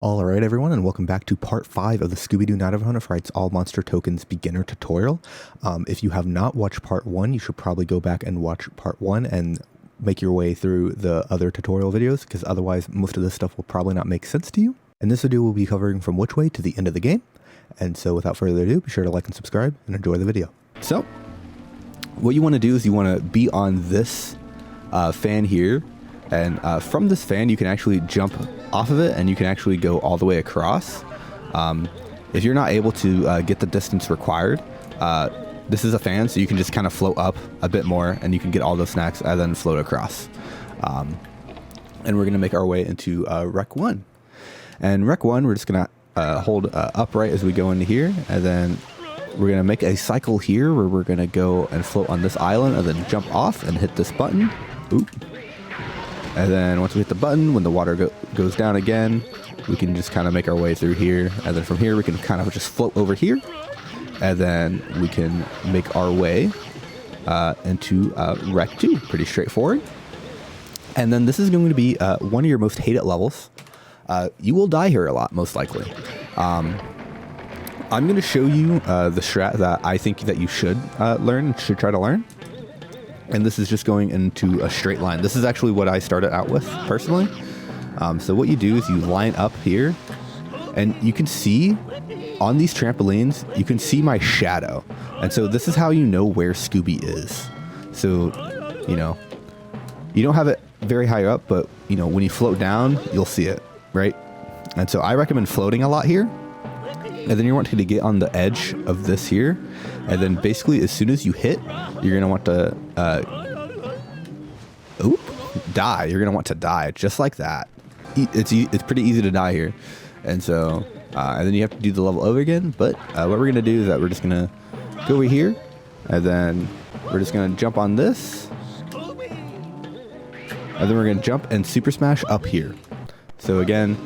Alright everyone, and welcome back to part 5 of the Scooby-Doo Night of Frights All Monster Tokens beginner tutorial. If you have not watched part 1, you should probably go back and watch part 1 and make your way through the other tutorial videos, because otherwise most of this stuff will probably not make sense to you. In this video we'll be covering from which way to the end of the game, and so without further ado, be sure to like and subscribe and enjoy the video. So, what you want to do is you want to be on this fan here, and from this fan you can actually jump off of it and you can actually go all the way across. If you're not able to get the distance required, this is a fan, so you can just kind of float up a bit more and you can get all those snacks and then float across. And we're going to make our way into Rec 1. And Rec 1, we're just going to hold upright as we go into here, and then we're going to make a cycle here where we're going to go and float on this island and then jump off and hit this button. Oop. And then once we hit the button, when the water goes down again, we can just kind of make our way through here. And then from here, we can kind of just float over here. And then we can make our way into Rec 2. Pretty straightforward. And then this is going to be one of your most hated levels. You will die here a lot, most likely. I'm going to show you the strat that I think that you should try to learn. And this is just going into a straight line. This is actually what I started out with personally. So what you do is you line up here, and you can see on these trampolines, you can see my shadow. And so this is how you know where Scooby is. So, you know, you don't have it very high up, but you know, when you float down, you'll see it, right? And so I recommend floating a lot here. And then you want to get on the edge of this here. And then basically as soon as you hit, you're going to want to die. You're going to want to die just like that. It's pretty easy to die here. And so, and then you have to do the level over again. But what we're going to do is that we're just going to go over here. And then we're just going to jump on this. And then we're going to jump and super smash up here. So again,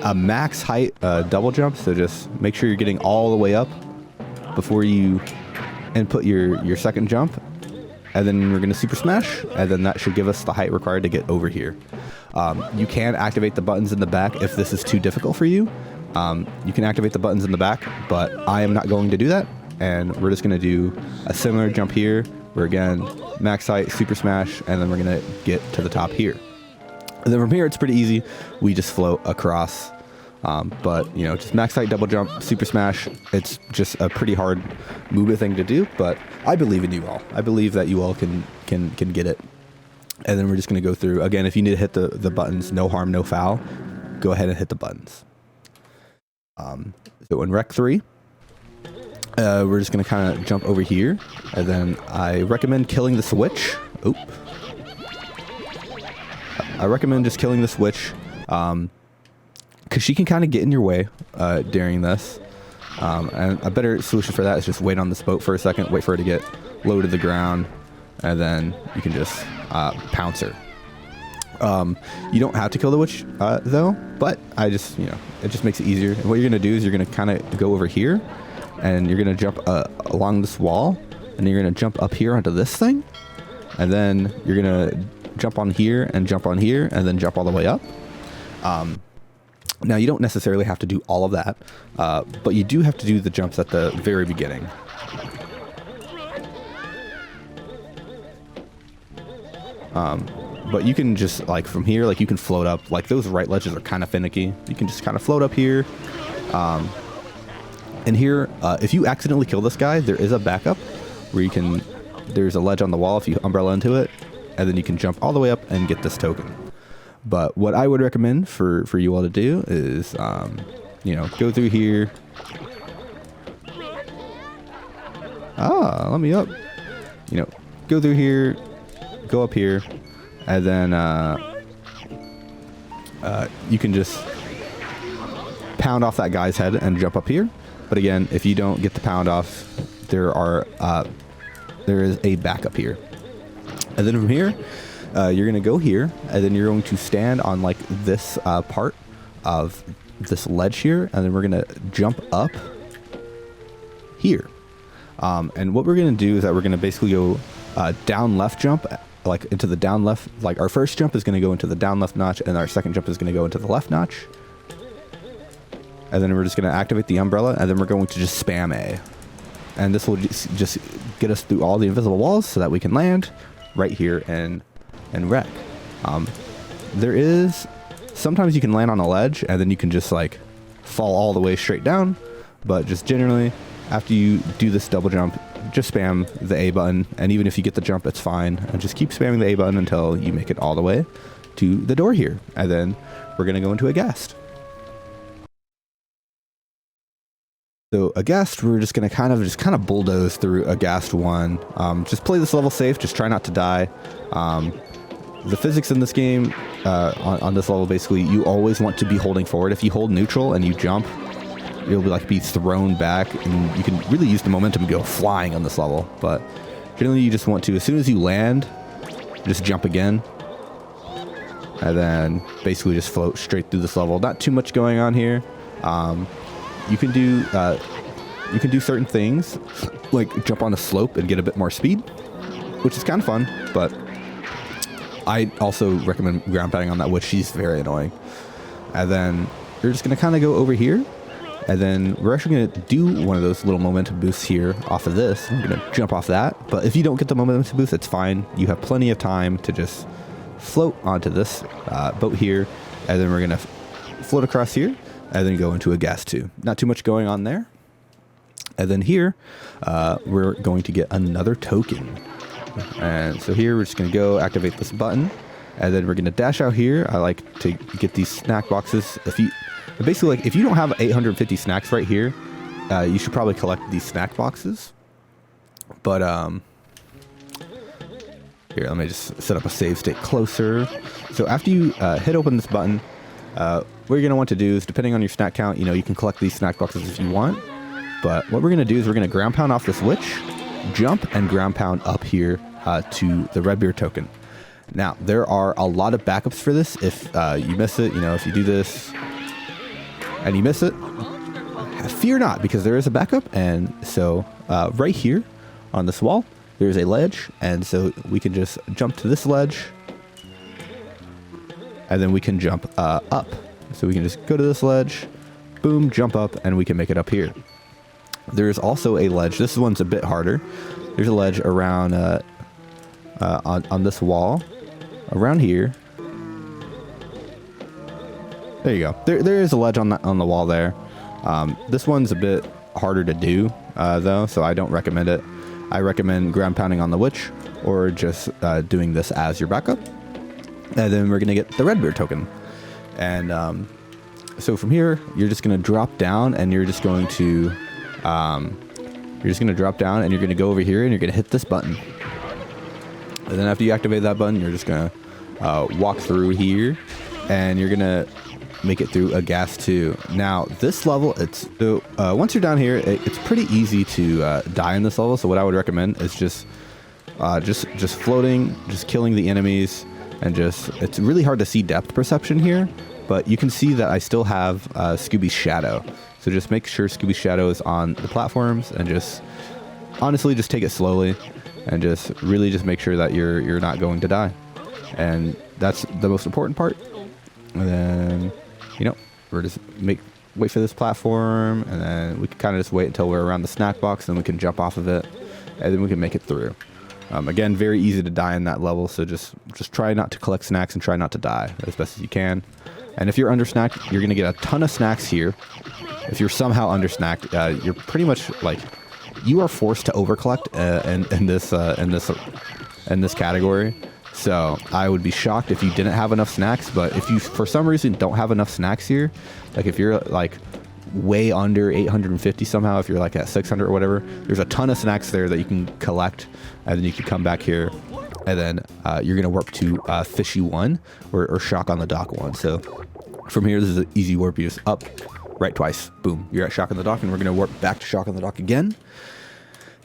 a max height double jump, so just make sure you're getting all the way up before you input your second jump, and then we're going to super smash, and then that should give us the height required to get over here. You can activate the buttons in the back if this is too difficult for you. You can activate the buttons in the back, but I am not going to do that, and we're just going to do a similar jump here where again max height, super smash, and then we're going to get to the top here. And then from here, it's pretty easy. We just float across. But, you know, just max height, double jump, super smash. It's just a pretty hard movement thing to do, but I believe in you all. I believe that you all can get it. And then we're just going to go through. Again, if you need to hit the buttons, no harm, no foul, go ahead and hit the buttons. So in Rec 3, we're just going to kind of jump over here. And then I recommend killing the switch. Oop. I recommend just killing the switch, because she can kind of get in your way during this. And a better solution for that is just wait on this boat for a second, wait for her to get low to the ground, and then you can just pounce her. You don't have to kill the witch though, but I just, you know, it just makes it easier. And what you're going to do is you're going to kind of go over here, and you're going to jump along this wall, and you're going to jump up here onto this thing, and then you're going to jump on here, and then jump all the way up. Now you don't necessarily have to do all of that, but you do have to do the jumps at the very beginning. But you can just, like, from here, like, you can float up. Like, those right ledges are kind of finicky. You can just kind of float up here. And here, if you accidentally kill this guy, there is a backup where you can, there's a ledge on the wall if you umbrella into it, and then you can jump all the way up and get this token. But what I would recommend for you all to do is, you know, go through here. Let me up. You know, go through here, go up here, and then you can just pound off that guy's head and jump up here. But again, if you don't get the pound off, there is a backup here. And then from here, you're going to go here, and then you're going to stand on, like, this part of this ledge here, and then we're going to jump up here. And what we're going to do is that we're going to basically go down left jump like into the down left, like our first jump is going to go into the down left notch, and our second jump is going to go into the left notch. And then we're just going to activate the umbrella, and then we're going to just spam A. And this will just get us through all the invisible walls so that we can land right here and wreck. There is, sometimes you can land on a ledge and then you can just like fall all the way straight down, but just generally after you do this double jump, just spam the A button, and even if you get the jump, it's fine, and just keep spamming the A button until you make it all the way to the door here. And then we're going to go into Aghast. So Aghast, we're just going to kind of bulldoze through Aghast 1. Just play this level safe, just try not to die. The physics in this game, on this level, basically, you always want to be holding forward. If you hold neutral and you jump, you'll be thrown back, and you can really use the momentum to go flying on this level. But generally, you just want to, as soon as you land, just jump again, and then basically just float straight through this level. Not too much going on here. You can do certain things, like jump on a slope and get a bit more speed, which is kind of fun, but I also recommend ground pounding on that, which she's very annoying. And then you're just going to kind of go over here, and then we're actually going to do one of those little momentum boosts here off of this. We're going to jump off that, but if you don't get the momentum boost, it's fine. You have plenty of time to just float onto this boat here, and then we're going to float across here, and then go into Aghast 2. Not too much going on there. And then here, we're going to get another token. And so here we're just going to go activate this button, and then we're going to dash out here. I like to get these snack boxes. If you don't have 850 snacks right here, you should probably collect these snack boxes. But here, let me just set up a save state closer. So after you hit open this button, what you're going to want to do is, depending on your snack count, you can collect these snack boxes if you want. But what we're going to do is we're going to ground pound off this witch, jump, and ground pound up here to the Redbeard token. Now, there are a lot of backups for this. If you miss it, if you do this and you miss it, fear not, because there is a backup. And so right here on this wall, there's a ledge. And so we can just jump to this ledge, and then we can jump up. So we can just go to this ledge, boom, jump up, and we can make it up here. There's also a ledge. This one's a bit harder. There's a ledge around on this wall, around here. There you go. There is a ledge on the wall there. This one's a bit harder to do though, so I don't recommend it. I recommend ground pounding on the witch, or just doing this as your backup. And then we're gonna get the Redbeard token. And so from here, you're just gonna drop down, and you're just going to drop down, and you're gonna go over here, and you're gonna hit this button. And then after you activate that button, you're just gonna walk through here, and you're gonna make it through Aghast 2. Now this level, once you're down here, it's pretty easy to die in this level. So what I would recommend is just floating, just killing the enemies, and it's really hard to see depth perception here, but you can see that I still have Scooby's shadow. So just make sure Scooby's shadow is on the platforms, and honestly just take it slowly, and just make sure that you're not going to die. And that's the most important part. And then we're just wait for this platform, and then we can kind of just wait until we're around the snack box, and we can jump off of it, and then we can make it through. Again, very easy to die in that level, so just try not to collect snacks and try not to die as best as you can. And if you're under-snacked, you're going to get a ton of snacks here. If you're somehow under-snacked, you're pretty much you are forced to over-collect in this category. So I would be shocked if you didn't have enough snacks. But if you, for some reason, don't have enough snacks here, if you're way under 850 somehow, if you're at 600 or whatever, there's a ton of snacks there that you can collect, and then you can come back here, and then you're gonna warp to Fishy 1 or Shock on the Dock 1. So from here, this is an easy warp. You just up, right twice, boom, you're at Shock on the Dock, and we're gonna warp back to Shock on the Dock again,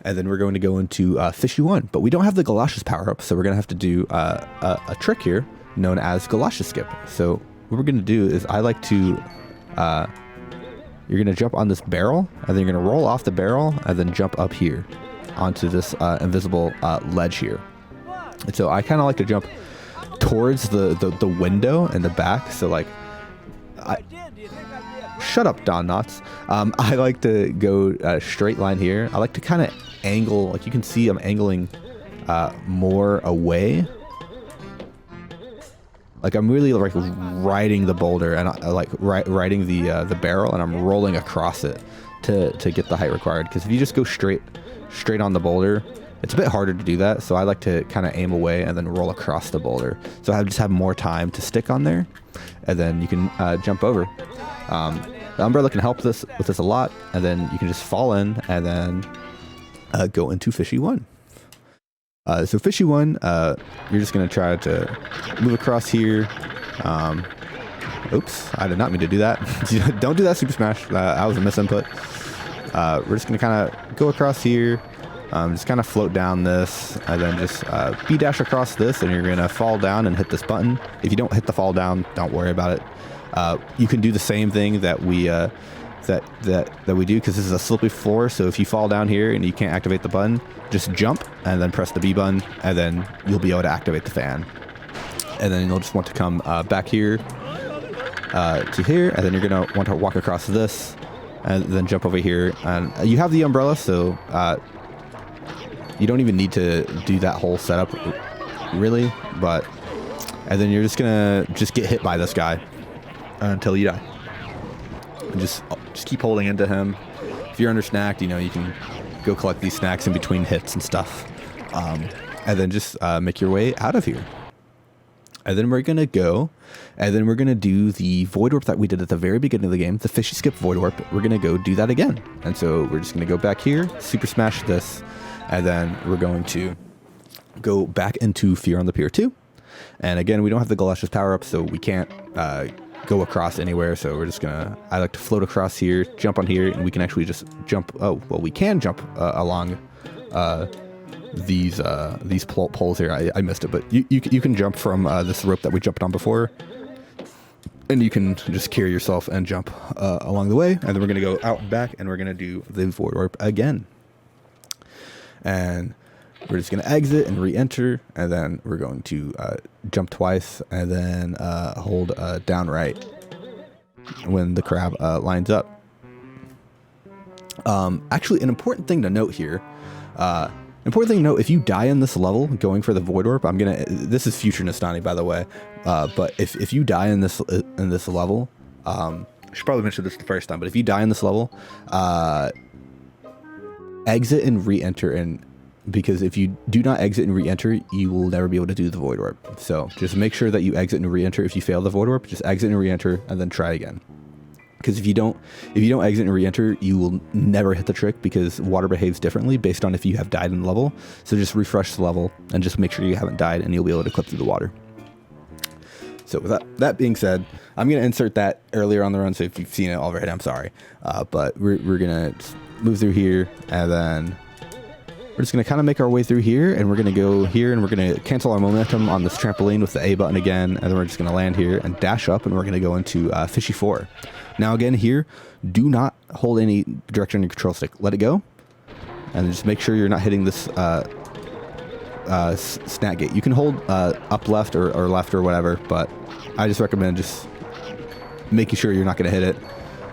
and then we're going to go into Fishy 1. But we don't have the Galoshes power up, so we're gonna have to do a trick here known as Galoshes Skip. So what we're gonna do is, I like to you're going to jump on this barrel, and then you're going to roll off the barrel, and then jump up here onto this invisible ledge here. And so I kind of like to jump towards the window in the back. So like, shut up, Don Knotts. I like to go straight line here. I like to kind of angle, like you can see I'm angling more away. Like I'm really like riding the boulder and I like riding the barrel, and I'm rolling across it to get the height required. Because if you just go straight on the boulder, it's a bit harder to do that. So I like to kind of aim away and then roll across the boulder. So I just have more time to stick on there, and then you can jump over. The umbrella can help with this a lot, and then you can just fall in and then go into Fishy 1. So Fishy 1, you're just going to try to move across here. Oops, I did not mean to do that. Don't do that, Super Smash. That was a misinput. We're just going to kind of go across here, just kind of float down this, and then just B-dash across this, and you're going to fall down and hit this button. If you don't hit the fall down, don't worry about it. You can do the same thing that we that we do, because this is a slippery floor. So if you fall down here and you can't activate the button, just jump and then press the B button, and then you'll be able to activate the fan. And then you'll just want to come back here to here, and then you're gonna want to walk across this, and then jump over here. And you have the umbrella, so you don't even need to do that whole setup really. But and then you're just gonna get hit by this guy until you die. And just keep holding into him. If you're under snacked, you know, you can go collect these snacks in between hits and stuff. And then just make your way out of here. And then we're going to go, and then we're going to do the Void Warp that we did at the very beginning of the game, the Fishy Skip Void Warp. We're going to go do that again. And so we're just going to go back here, Super Smash this, and then we're going to go back into Fear on the Pier 2. And again, we don't have the Galoshes power up, so we can't go across anywhere. So we're just gonna, I like to float across here, jump on here, and we can actually just jump. Oh, well, we can jump along these poles here. I missed it, but you can jump from this rope that we jumped on before, and you can just carry yourself and jump along the way. And then we're gonna go out and back, and we're gonna do the Void Warp again. And we're just going to exit and re-enter, and then we're going to jump twice, and then hold down right when the crab lines up. Actually, an important thing to note here, if you die in this level going for the Void Warp, this is future Nastani, by the way, but if you die in this level, I should probably mention this the first time, but if you die in this level, exit and re-enter, and because if you do not exit and re-enter, you will never be able to do the Void Warp. So just make sure that you exit and re-enter. If you fail the Void Warp, just exit and re-enter, and then try again. Because if you don't exit and re-enter, you will never hit the trick, because water behaves differently based on if you have died in the level. So just refresh the level and just make sure you haven't died, and you'll be able to clip through the water. So with that being said, I'm going to insert that earlier on the run, so if you've seen it already, I'm sorry. But we're going to move through here, and then we're just going to kind of make our way through here, and we're going to go here, and we're going to cancel our momentum on this trampoline with the A button again, and then we're just going to land here and dash up, and we're going to go into Fishy 4. Now again here, do not hold any direction on your control stick. Let it go, and just make sure you're not hitting this snack gate. You can hold up left or left or whatever, but I just recommend just making sure you're not going to hit it.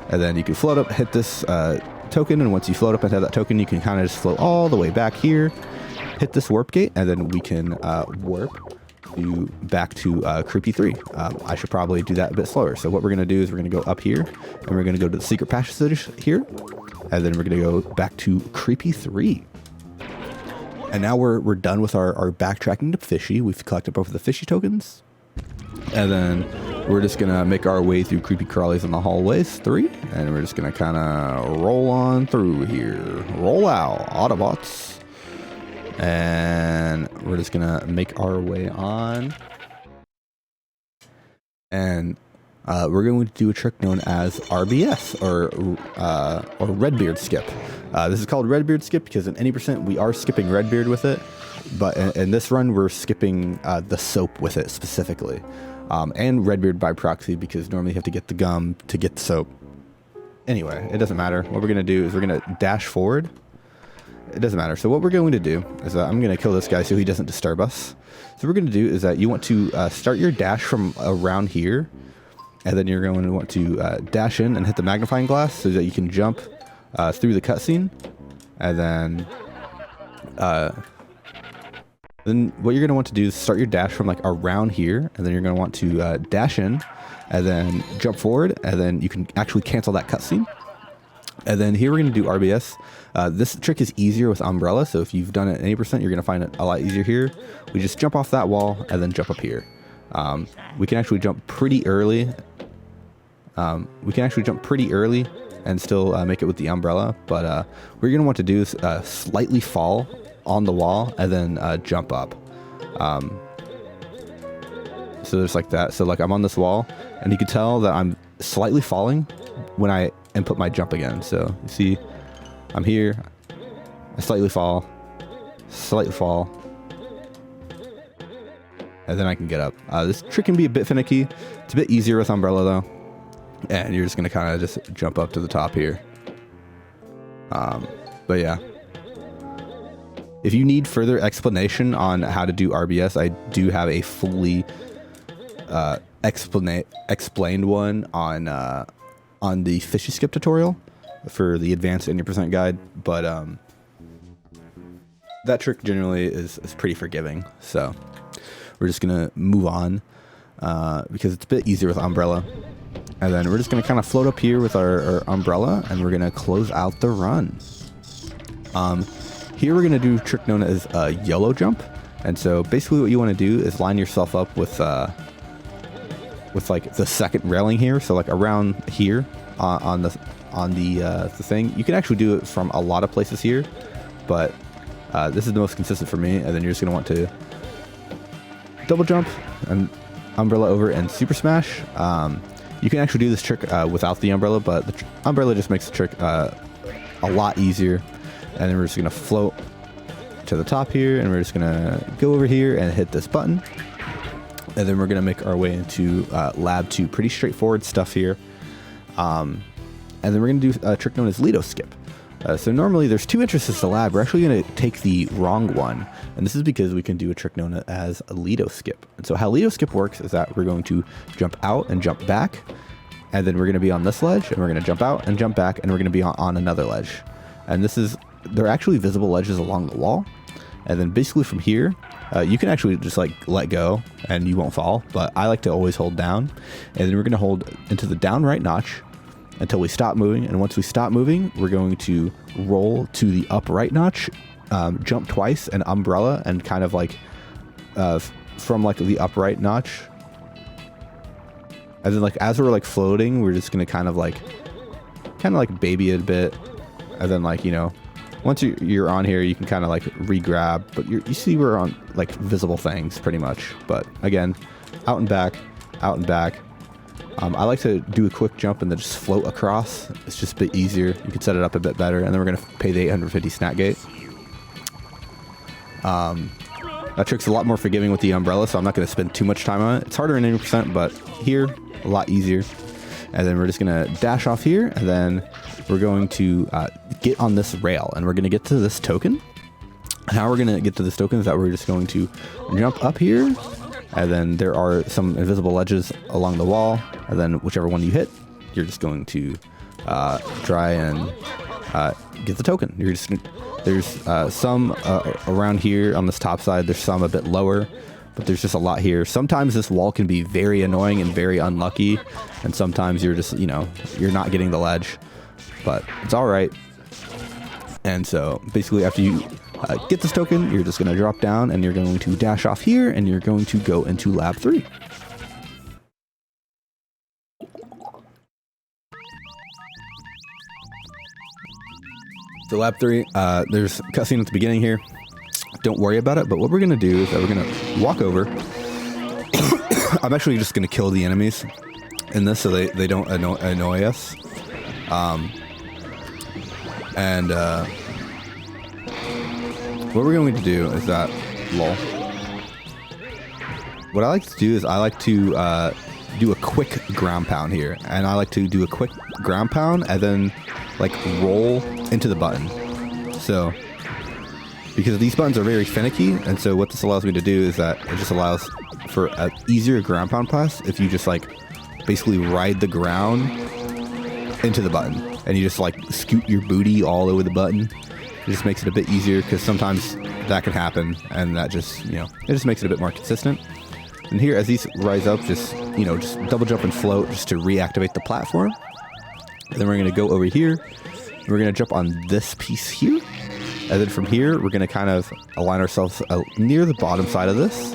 And then you can float up, hit this token, and once you float up and hit that token, you can kind of just float all the way back here, hit this warp gate, and then we can warp back to Creepy 3. I should probably do that a bit slower. So what we're going to do is we're going to go up here, and we're going to go to the secret passage here, and then we're going to go back to Creepy 3. And now we're done with our backtracking to Fishy. We've collected both of the Fishy tokens, and then we're just going to make our way through creepy crawlies in the hallways 3, and we're just going to kind of roll on through here. Roll out, Autobots. And we're just going to make our way on. And we're going to do a trick known as RBS, or Redbeard Skip. This is called Redbeard Skip because in any percent we are skipping Redbeard with it, but in this run we're skipping the soap with it specifically. And Redbeard by proxy, because normally you have to get the gum to get the soap. Anyway, it doesn't matter. What we're going to do is we're going to dash forward, it doesn't matter. So what we're going to do is I'm going to kill this guy so he doesn't disturb us. So what we're going to do is that you want to start your dash from around here, and then you're going to want to dash in and hit the magnifying glass so that you can jump through the cutscene, and then what you're going to want to do is start your dash from like around here, and then you're going to want to dash in, and then jump forward, and then you can actually cancel that cutscene. And then here we're going to do RBS. This trick is easier with Umbrella, so if you've done it at 80%, you're going to find it a lot easier here. We just jump off that wall and then jump up here. We can actually jump pretty early. And still make it with the Umbrella, but what you're going to want to do is slightly fall on the wall and then jump up. So there's like that. So like I'm on this wall, and you can tell that I'm slightly falling when I input my jump again. So you see, I'm here, I slightly fall, and then I can get up. This trick can be a bit finicky. It's a bit easier with Umbrella though. And you're just going to kind of just jump up to the top here. But yeah. If you need further explanation on how to do RBS, I do have a fully explained one on the Fishy Skip tutorial for the advanced 80% guide. But that trick generally is pretty forgiving. So we're just going to move on because it's a bit easier with Umbrella. And then we're just going to kind of float up here with our Umbrella, and we're going to close out the run. Here we're going to do a trick known as Yolo Jump. And so basically what you want to do is line yourself up with like the second railing here. So like around here on the thing. You can actually do it from a lot of places here, but this is the most consistent for me. And then you're just going to want to double jump and Umbrella over and super smash. You can actually do this trick without the Umbrella, but the Umbrella just makes the trick a lot easier. And then we're just going to float to the top here, and we're just going to go over here and hit this button. And then we're going to make our way into Lab 2. Pretty straightforward stuff here. And then we're going to do a trick known as Lito Skip. So normally there's two entrances to Lab. We're actually going to take the wrong one. And this is because we can do a trick known as a Lito Skip. And so how Lito Skip works is that we're going to jump out and jump back. And then we're going to be on this ledge, and we're going to jump out and jump back, and we're going to be on another ledge. And they're actually visible ledges along the wall. And then basically from here, you can actually just like let go and you won't fall. But I like to always hold down. And then we're going to hold into the down right notch until we stop moving. And once we stop moving, we're going to roll to the up right notch, jump twice, and Umbrella, and kind of like from like the upright notch. And then like as we're like floating, we're just going to kind of like baby it a bit. And then like, you know, once you're on here, you can kind of like re-grab, but you see we're on like visible things pretty much. But again, out and back, out and back. I like to do a quick jump and then just float across. It's just a bit easier. You can set it up a bit better. And then we're going to pay the 850 snack gate. That trick's a lot more forgiving with the Umbrella, so I'm not going to spend too much time on it. It's harder in 80%, but here, a lot easier. And then we're just going to dash off here, and then we're going to get on this rail, and we're going to get to this token. How we're going to get to this token is that we're just going to jump up here, and then there are some invisible ledges along the wall, and then whichever one you hit, you're just going to try and get the token. There's some around here on this top side. There's some a bit lower, but there's just a lot here. Sometimes this wall can be very annoying and very unlucky, and sometimes you're just, you know, you're not getting the ledge, but it's all right. And so basically after you get this token, you're just going to drop down, and you're going to dash off here, and you're going to go into Lab 3. So Lab 3, there's a cutscene at the beginning here. Don't worry about it, but what we're going to do is that we're going to walk over. I'm actually just going to kill the enemies in this so they don't annoy us. What we're going to do is that, lol. What I like to do is I like to do a quick ground pound here. And I like to do a quick ground pound and then like roll into the button. So because these buttons are very finicky. And so what this allows me to do is that it just allows for an easier ground pound pass if you just like basically ride the ground into the button and you just like scoot your booty all over the button. It just makes it a bit easier because sometimes that can happen, and that just, you know, it just makes it a bit more consistent. And here, as these rise up, just, you know, just double jump and float just to reactivate the platform. And then we're going to go over here. We're going to jump on this piece here. And then from here, we're going to kind of align ourselves near the bottom side of this.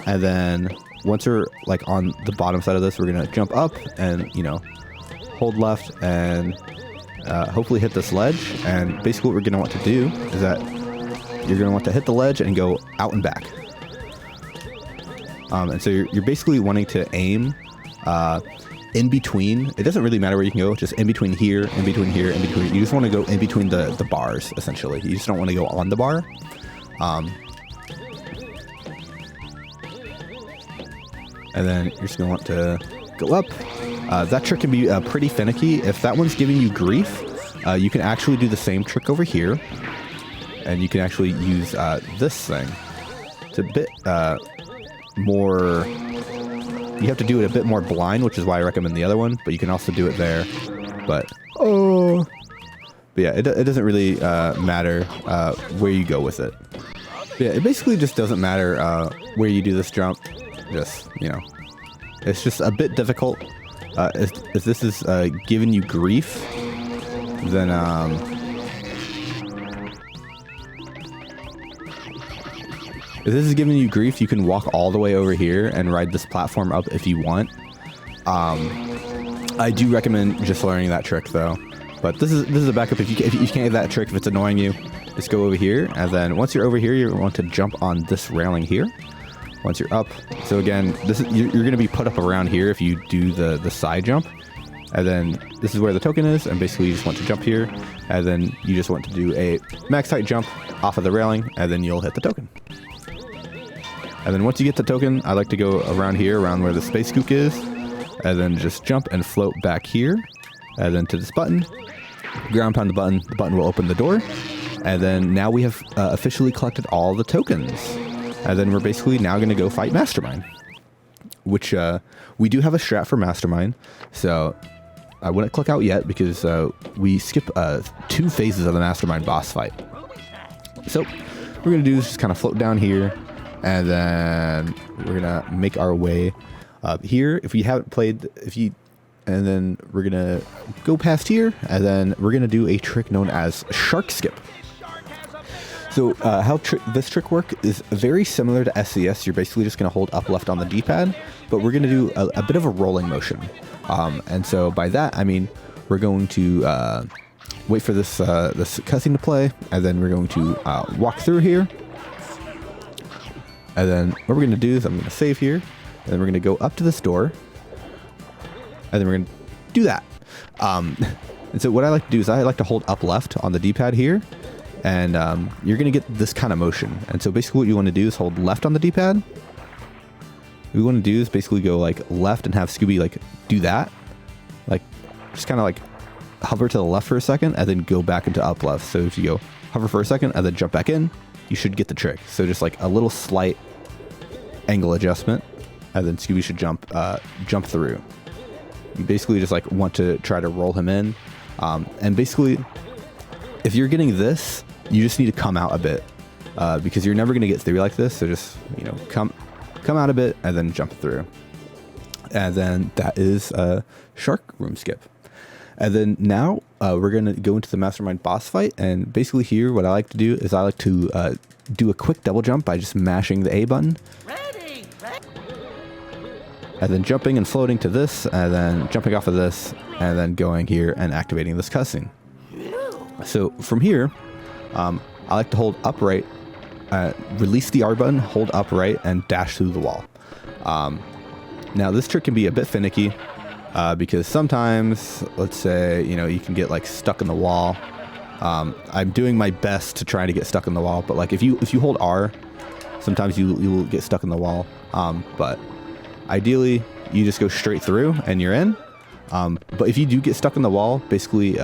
And then once we're like on the bottom side of this, we're going to jump up and, you know, hold left and hopefully hit this ledge. And basically what we're going to want to do is that you're going to want to hit the ledge and go out and back. And so you're basically wanting to aim in between. It doesn't really matter where you can go, just in between here, in between here, in between. You just want to go in between the bars, essentially. You just don't want to go on the bar. And then you're just going to want to go up. That trick can be pretty finicky. If that one's giving you grief, you can actually do the same trick over here. And you can actually use this thing. It's a bit more... You have to do it a bit more blind, which is why I recommend the other one. But you can also do it there. But yeah, it doesn't really matter where you go with it. But yeah, it basically just doesn't matter where you do this jump. Just, you know, it's just a bit difficult. If this is giving you grief, then if this is giving you grief, you can walk all the way over here and ride this platform up if you want. I do recommend just learning that trick though. But this is a backup. If you can't get that trick, if it's annoying you, just go over here. And then once you're over here, you want to jump on this railing here. Once you're up. So again, you're going to be put up around here if you do the side jump. And then this is where the token is. And basically you just want to jump here. And then you just want to do a max height jump off of the railing. And then you'll hit the token. And then once you get the token, I like to go around here, around where the space scoop is. And then just jump and float back here. And then to this button. Ground pound the button will open the door. And then now we have officially collected all the tokens. And then we're basically now going to go fight Mastermind. Which we do have a strat for Mastermind. So I wouldn't click out yet because we skip 2 phases of the Mastermind boss fight. So what we're going to do is just kind of float down here. And then we're going to make our way up here. If you haven't played, and then we're going to go past here. And then we're going to do a trick known as Shark Skip. So how this trick works is very similar to SCS. You're basically just going to hold up left on the D-pad, but we're going to do a bit of a rolling motion. And so by that, I mean, we're going to wait for this cutscene to play, and then we're going to walk through here. And then what we're going to do is I'm going to save here, and then we're going to go up to this door, and then we're going to do that. And so what I like to do is I like to hold up left on the D-pad here. And you're going to get this kind of motion. And so basically what you want to do is hold left on the D-pad. What you want to do is basically go like left and have Scooby like do that. Like just kind of like hover to the left for a second and then go back into up left. So if you go hover for a second and then jump back in, you should get the trick. So just like a little slight angle adjustment and then Scooby should jump through. You basically just like want to try to roll him in. And basically if you're getting this, you just need to come out a bit because you're never going to get through like this. So just, you know, come out a bit and then jump through. And then that is a shark room skip. And then now we're going to go into the Mastermind boss fight. And basically here, what I like to do is I like to do a quick double jump by just mashing the A button. Ready. And then jumping and floating to this, and then jumping off of this, and then going here and activating this cutscene. So from here, I like to hold upright, release the R button, hold upright, and dash through the wall. Now this trick can be a bit finicky because sometimes, let's say, you know, you can get like stuck in the wall. I'm doing my best to try to get stuck in the wall, but like if you hold R, sometimes you will get stuck in the wall. But ideally, you just go straight through and you're in. But if you do get stuck in the wall, basically,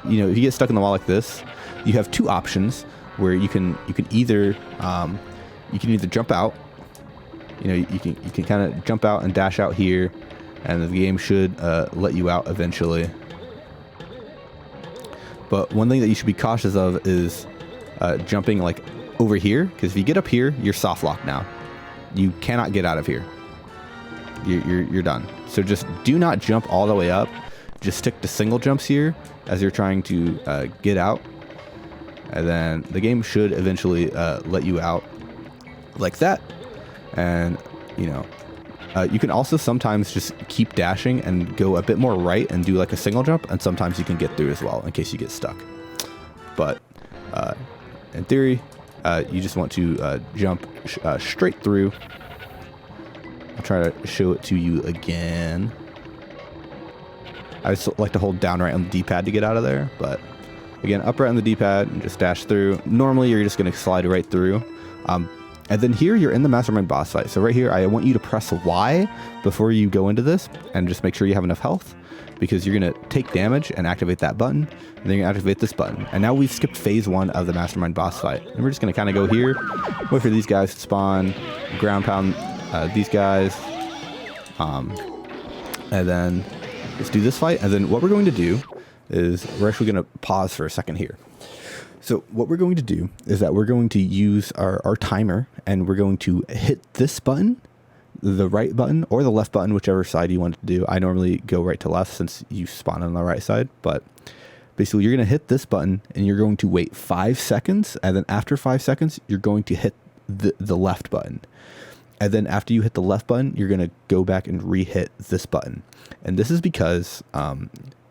if you get stuck in the wall like this, you have two options where you can either jump out. You can kind of jump out and dash out here, and the game should let you out eventually. But one thing that you should be cautious of is jumping like over here, because if you get up here, you're soft locked now. You cannot get out of here. You're done. So just do not jump all the way up. Just stick to single jumps here as you're trying to get out, and then the game should eventually let you out like that. And you can also sometimes just keep dashing and go a bit more right and do like a single jump, and sometimes you can get through as well in case you get stuck. But in theory, you just want to jump straight through. I'll try to show it to you again. I just like to hold down right on the D-pad to get out of there, but again, up right on the D-pad and just dash through. Normally, you're just going to slide right through. And then here, you're in the Mastermind boss fight. So right here, I want you to press Y before you go into this, and just make sure you have enough health, because you're going to take damage and activate that button, and then you're going to activate this button. And now we've skipped phase 1 of the Mastermind boss fight. And we're just going to kind of go here, wait for these guys to spawn, ground pound these guys, and then just do this fight. And then what we're going to do is we're actually going to pause for a second here. So what we're going to do is that we're going to use our timer, and we're going to hit this button, the right button or the left button, whichever side you want to do. I normally go right to left since you spawn on the right side, but basically you're going to hit this button and you're going to wait 5 seconds. And then after 5 seconds, you're going to hit the left button. And then after you hit the left button, you're going to go back and re-hit this button. And this is because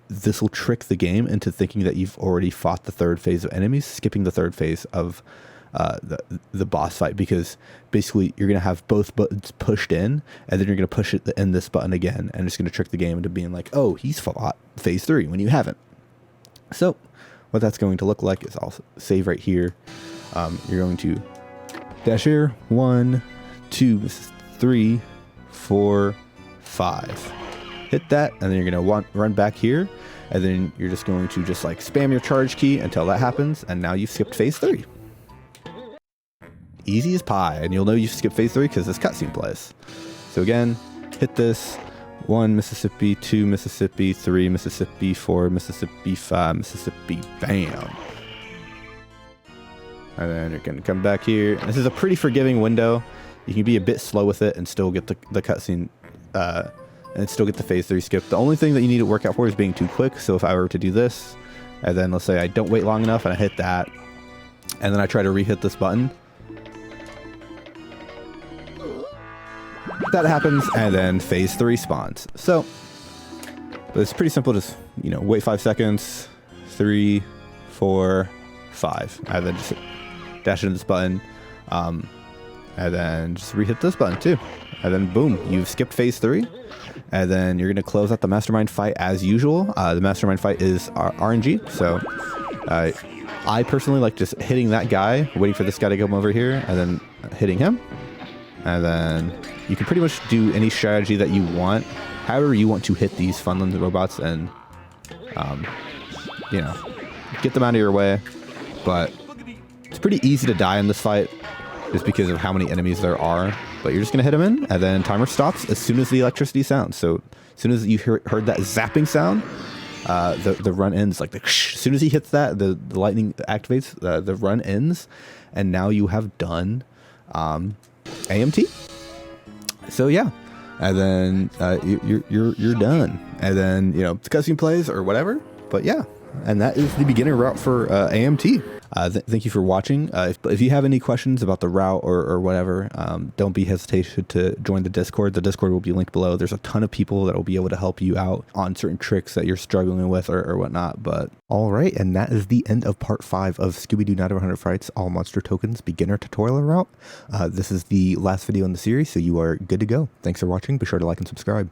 this will trick the game into thinking that you've already fought the third phase of enemies, skipping the third phase of the boss fight, because basically you're going to have both buttons pushed in, and then you're going to push it in this button again, and it's going to trick the game into being like, oh, he's fought phase 3 when you haven't. So what that's going to look like is I'll save right here. You're going to dash here, 1, 2, 3, 4, 5. Hit that, and then you're going to run back here, and then you're just going to just like spam your charge key until that happens, and now you've skipped phase 3. Easy as pie, and you'll know you skipped phase 3 because this cutscene plays. So again, hit this, 1 Mississippi, 2 Mississippi, 3 Mississippi, 4 Mississippi, 5 Mississippi, bam. And then you're going to come back here. This is a pretty forgiving window. You can be a bit slow with it and still get the cutscene, and still get the phase 3 skip. The only thing that you need to work out for is being too quick. So if I were to do this, and then let's say I don't wait long enough and I hit that, and then I try to re-hit this button, that happens, and then phase 3 spawns. So, but it's pretty simple. Just, wait 5 seconds, 3, 4, 5, and then just dash into this button, and then just re-hit this button too. And then boom, you've skipped phase 3. And then you're going to close out the Mastermind fight as usual. The Mastermind fight is RNG. So I personally like just hitting that guy, waiting for this guy to come over here, and then hitting him. And then you can pretty much do any strategy that you want, however you want to hit these Funland robots, and, get them out of your way. But it's pretty easy to die in this fight just because of how many enemies there are. But you're just going to hit them in, and then timer stops as soon as the electricity sounds. So as soon as you heard that zapping sound, the run ends. Like as soon as he hits that, the lightning activates, the run ends, and now you have done AMT. So yeah, and then you're done. And then the cutscene plays or whatever. But yeah, and that is the beginner route for AMT. Thank you for watching. If you have any questions about the route or whatever, don't be hesitant to join the Discord. The Discord will be linked below. There's a ton of people that will be able to help you out on certain tricks that you're struggling with or whatnot. But all right, and that is the end of part 5 of Scooby-Doo Night of 100 Frights All Monster Tokens beginner tutorial route. This is the last video in the series, so you are good to go. Thanks for watching. Be sure to like and subscribe.